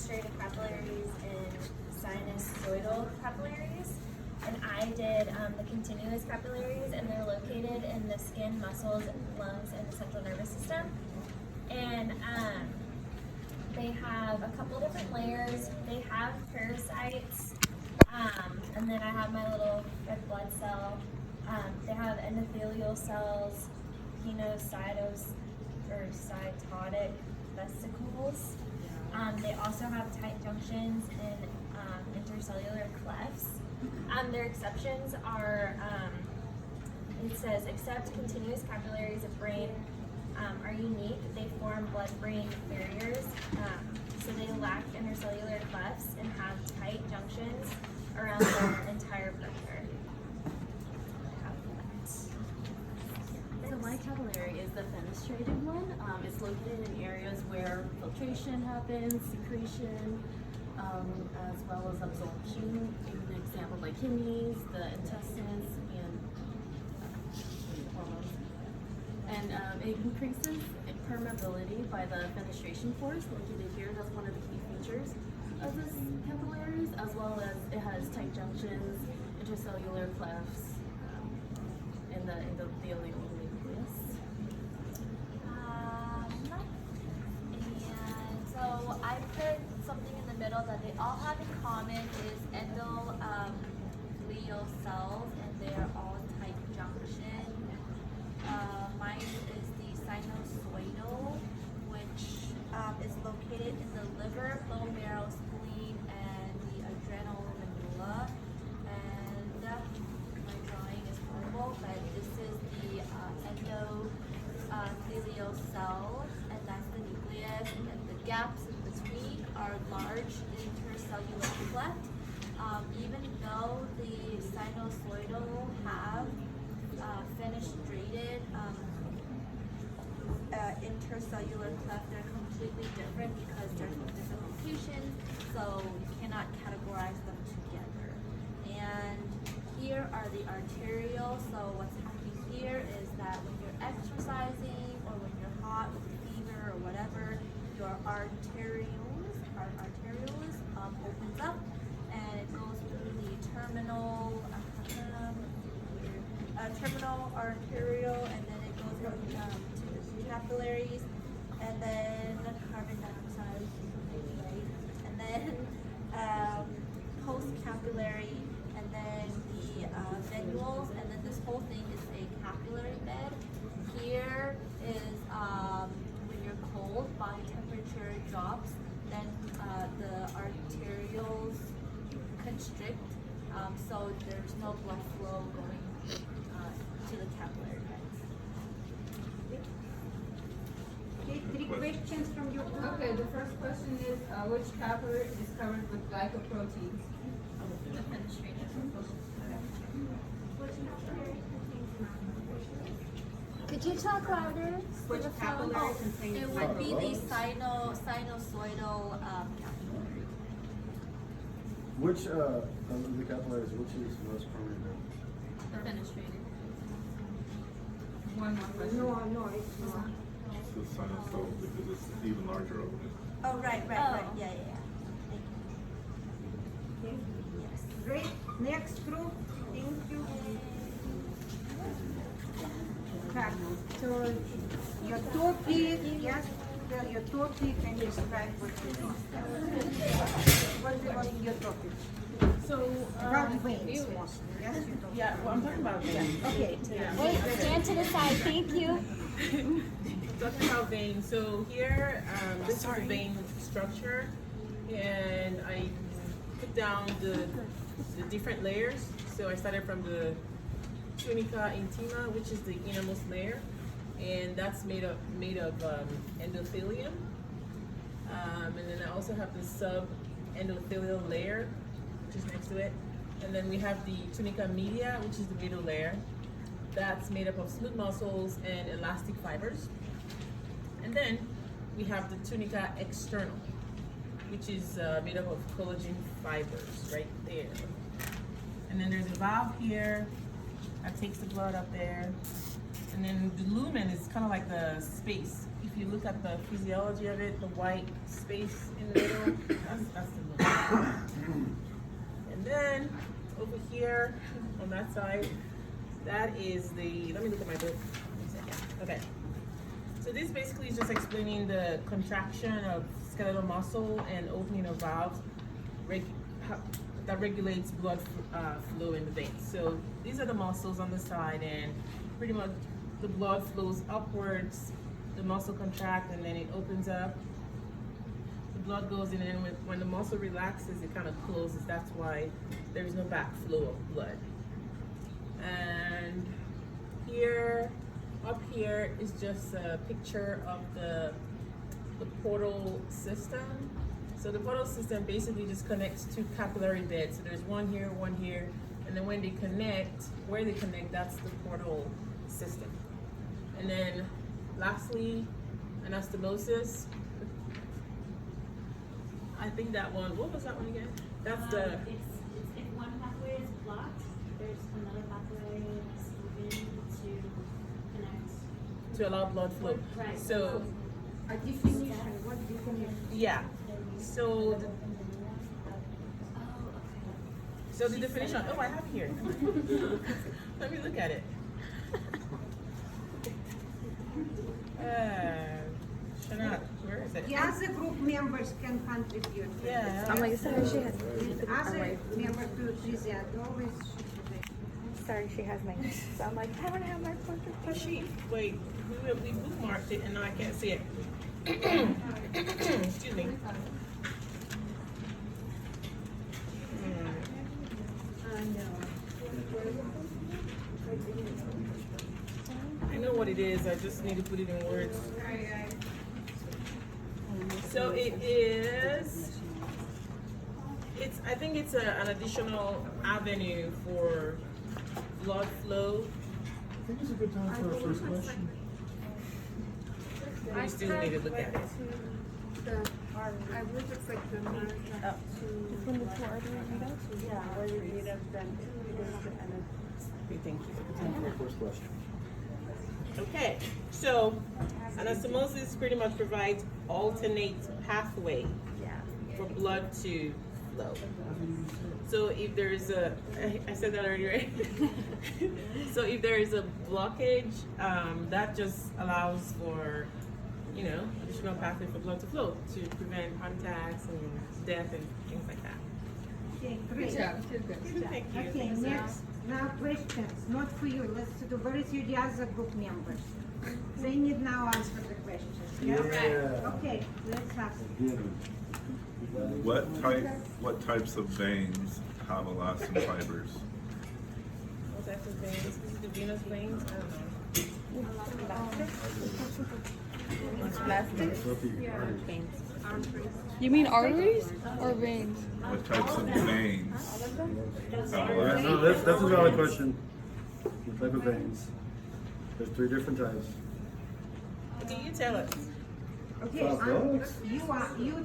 fenestrated capillaries and sinusoidal capillaries. And I did the continuous capillaries, and they're located in the skin, muscles, lungs, and the central nervous system. And they have a couple different layers. They have parasites, and then I have my little red blood cell. They have endothelial cells, pinocytos or cytotic vesicles. They also have tight junctions and intercellular clefts. Their exceptions are, it says, except continuous capillaries of brain are unique. They form blood-brain barriers, so they lack intercellular clefts and have tight junctions around the entire perimeter. So my capillary is the fenestrated one. It's located in areas where filtration happens, secretion, as well as absorption. An example like kidneys, the intestines, and hormones. And it increases permeability by the fenestration force located here. That's one of the key features of this capillaries, as well as it has tight junctions, intercellular clefts, in the endothelial nucleus. And so I put something in the middle that they all have in common is endothelial cells, and they're all tight junction. Mine is the sinusoidal, which is located in the liver, bone marrow, spleen, and the adrenal medulla. And my drawing is horrible, but this is the endothelial cell, and that's the nucleus, and the gaps in between are large intercellular cleft. Even though the sinusoidal have fenestrated intercellular cleft, they're completely different because they're from different locations, so you cannot categorize them together. And here are the arterial. So what's happening here is that when you're exercising or when you're hot with fever or whatever, your arterioles opens up, and it goes through the terminal arterial, and then it goes to the capillaries, and then carbon dioxide, right? And then post-capillary, and then the venules, and then this whole thing is a capillary bed. Here is when you're cold, body temperature drops, then the arterioles constrict, so there's no blood flow going to the capillary beds. Okay, 3 questions from your group. Okay, the first question is, which capillary is covered with glycoproteins? The fenestrated. Could you talk louder? Which capillary contains It would be the sinusoidal capillary. Which of the capillaries, which is most prominent? The fenestrated. One more question. No, it's not. It's the sinus because it's even larger opening. Oh, right. Oh. Yeah. Okay. Great. Next group. Thank you. Okay. So your topic, yes, tell your topic and describe what you do. What is your topic? So, About veins mostly. Yes, you don't. yeah, well, I'm talking about veins. Okay. Wait, stand to the side, thank you. Talking about veins. So here, this is the vein structure, and I put down the different layers. So I started from the tunica intima, which is the innermost layer, and that's made of endothelium. And then I also have the sub-endothelial layer, which is next to it. And then we have the tunica media, which is the middle layer. That's made up of smooth muscles and elastic fibers. And then we have the tunica external, which is made up of collagen fibers right there. And then there's a valve here that takes the blood up there. And then the lumen is kind of like the space. If you look at the physiology of it, the white space in the middle, that's the lumen. And then over here on that side, that is the, let me look at my book. One second. Okay. So this basically is just explaining the contraction of skeletal muscle and opening of valves that regulates blood flow in the veins. So these are the muscles on the side, and pretty much the blood flows upwards, the muscle contracts, and then it opens up. The blood goes in, and when the muscle relaxes, it kind of closes. That's why there is no backflow of blood. And here, up here is just a picture of the portal system. So the portal system basically just connects two capillary beds. So there's one here, and then when they connect, where they connect, that's the portal system. And then lastly, anastomosis. I think that one, what was that one again? That's the, It's if one pathway is blocked, there's another pathway that's open to connect. to allow blood flow. Right. So, A definition, what definition? yeah. So, so the definition, oh, I have it here. Let me look at it. Shanat, where is it? The other group members can contribute. Yeah. I'm like, sorry, she has. The other member to present, always should present. Sorry, she has my. So I'm like, I don't have my pointer. Oh, sheet. Wait, we bookmarked it and now I can't see it. Excuse me. I know what it is, I just need to put it in words. So it is, I think it's an additional avenue for blood flow. I think it's a good time for our first question. We still need to look at it. I would expect the manager Okay, thank you. Time for our first question. Okay, so anastomosis pretty much provides alternate pathway for blood to flow. So if there is a, I said that already, right? So if there is a blockage, that just allows for, you know, additional pathway for blood to flow to prevent heart attacks and death and things like that. Okay, great. Thank you. Okay, next, now questions, not for you, let's do, where is your other group members? They need now answer the questions, yeah? Yeah. Okay, let's ask. Again. What types of veins have elastin fibers? What's that for veins? Is it the venous veins? I don't know. You mean arteries or veins? What types of veins have Yeah, elastin? no, that's a valid question. What type of veins? There's 3 different types. Okay, you tell us. Okay, you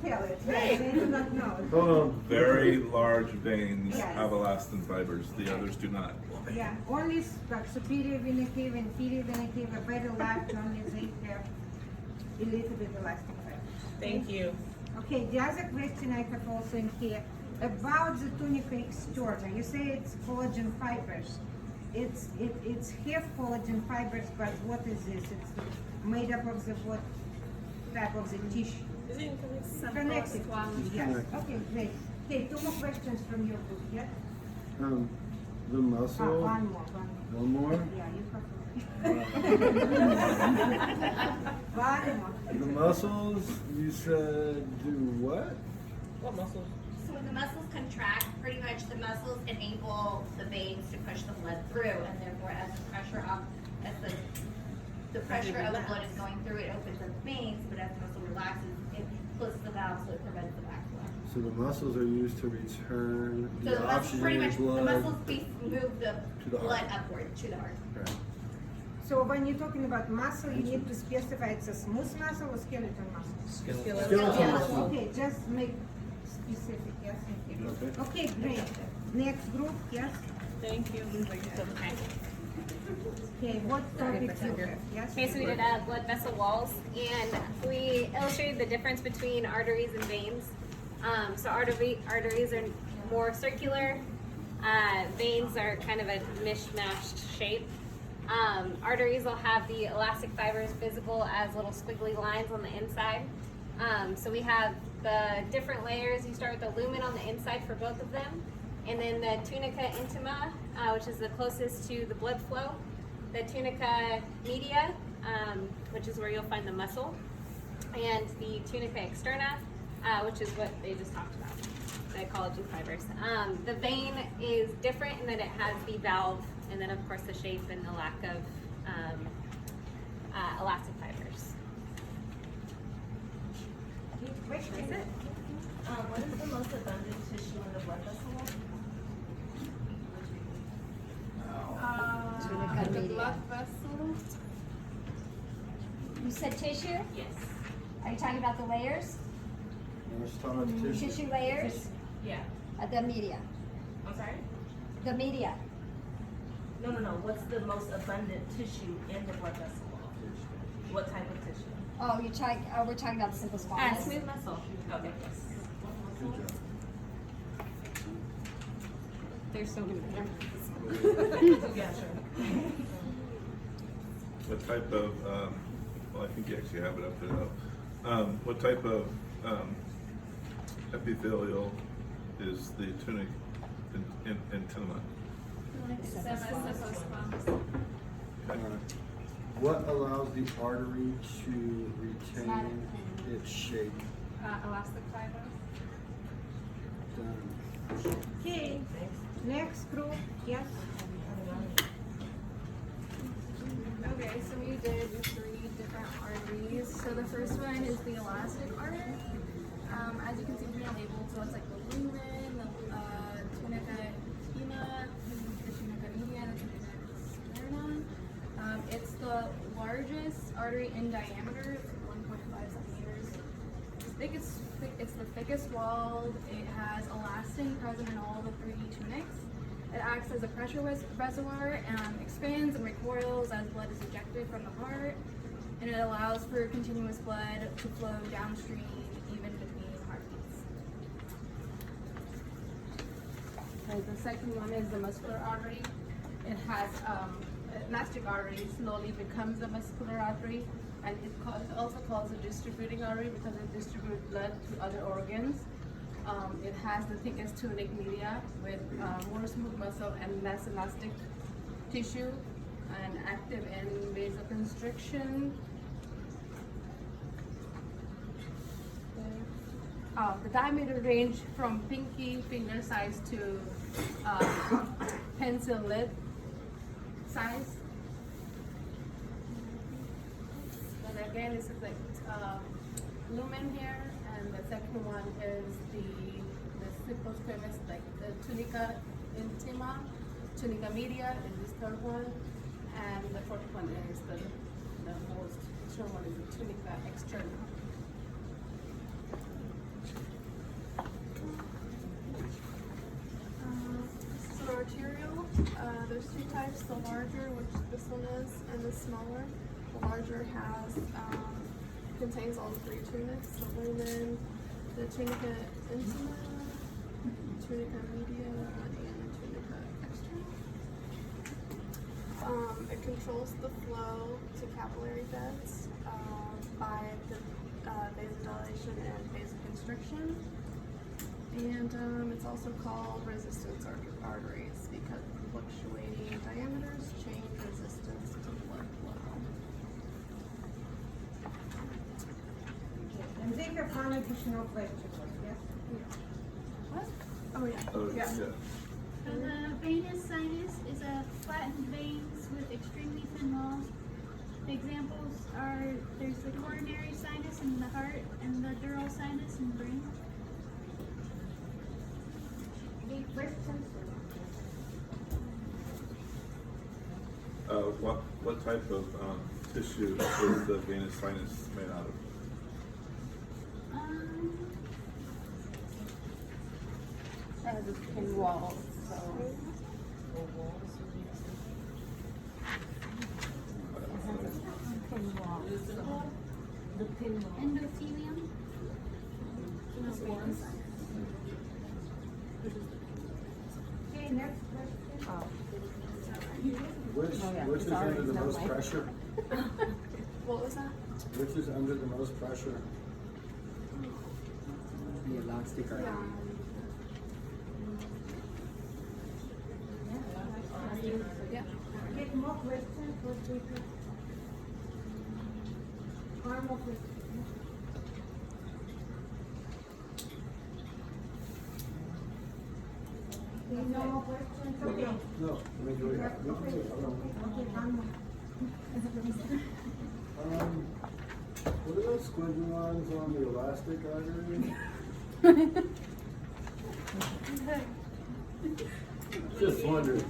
tell it, Right. they do not know. Hold on. Very large veins Yes. have elastin fibers, the others do not. Yeah, only like superior vena cava, inferior vena cava, very large, only they have a little bit elastic fibers. Thank you. Okay, the other question I have also in here, about the tunica externa, you say it's collagen fibers. It's half collagen fibers, but what is this? It's made up of the what type of the tissue? Is it in Connective. Yes, okay, great. Okay, 2 more questions from your group, yeah? The muscle. One more. One more. Yeah, you have. One more. The muscles, you said do what? What muscles? So when the muscles contract, pretty much the muscles enable the veins to push the blood through, and therefore as the pressure of the blood is going through, it opens up the veins, but as the muscle relaxes, it closes the valve so it prevents the backflow. So the muscles are used to return So the the muscles pretty much, oxygenated the blood. muscles move the the blood heart. upward to the heart. Right. So when you're talking about muscle, you need to specify it's a smooth muscle or skeleton muscle? Skeletal muscle. Okay, just make specific, yes, thank you. Okay. Okay, great. Next group, yes? Thank you. Okay, what topic you have? Yes? Okay, so we did blood vessel walls, and we illustrated the difference between arteries and veins. So arteries are more circular, veins are kind of a mishmashed shape. Arteries will have the elastic fibers visible as little squiggly lines on the inside. So we have the different layers. You start with the lumen on the inside for both of them, and then the tunica intima, which is the closest to the blood flow. The tunica media, which is where you'll find the muscle, and the tunica externa, which is what they just talked about, the collagen fibers. The vein is different in that it has the valve, and then of course the shape and the lack of elastic fibers. That's it. What is the most abundant tissue in the blood vessel wall? The blood vessel. You said tissue? Yes. Are you talking about the layers? We're just talking about the tissue. Tissue layers? Yeah. The media. I'm sorry? The media. No. What's the most abundant tissue in the blood vessel wall? What type of tissue? Oh, we're talking about the simple spinous. Smooth muscle. Okay. Yes. Good job. There's so many there. Yeah, sure. What type of, well, I think you actually have it up there though. What type of epithelial is the tunic intima? Alright. What allows the artery to retain its shape? Elastic fibers. Done. Okay, next group, yes? Okay, so we did 3 different arteries. So the first one is the elastic artery. As you can see here labeled, so it's like the lumen, the tunica intima, the tunica media, and the tunica externa. It's the largest artery in diameter, it's 1.5 centimeters. It's the thickest walled. It has elastin present in all the 3 tunics. It acts as a pressure reservoir and expands and recoils as blood is ejected from the heart, and it allows for continuous blood to flow downstream even between heartbeats. Okay, the second one is the muscular artery. It has elastic artery slowly becomes a muscular artery, and it's also called a distributing artery because it distributes blood to other organs. It has the thickest tunic media with more smooth muscle and less elastic tissue, and active in vasoconstriction. The diameter range from pinky finger size to pencil lid size. And again, it's like lumen here, and the second one is the simple squamous, like the tunica intima, tunica media is this third one, and the fourth one is the most short one is the tunica externa. So arterial, there's 2 types, the larger, which this one is, and the smaller. The larger contains all 3 tunics, the lumen, the tunica intima, tunica media, and the tunica externa. It controls the flow to capillary beds by the vasodilation and vasoconstriction. And it's also called resistance arteries because fluctuating diameters change resistance to blood flow. And they have one additional question, yes? What? Oh yeah. Oh, yeah. The venous sinus is a flattened veins with extremely thin walls. The examples are there's the coronary sinus in the heart and the dural sinus in the brain. What type of tissue is the venous sinus made out of? It has a thin wall, so Endothelium. Okay, next question. Which is under the most pressure? What was that? Which is under the most pressure? The elastic artery. Get more questions, what we could. One more question. Okay, no more questions, okay. No, I mean, do we have, we can take, hold on. Okay, one more. What are those squidgy ones on the elastic artery? Just wondering.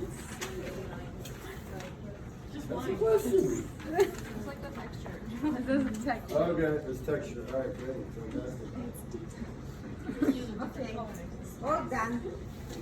That's a question. It's like the texture. It doesn't text. Okay, it's texture, alright, great, fantastic. Okay, all done.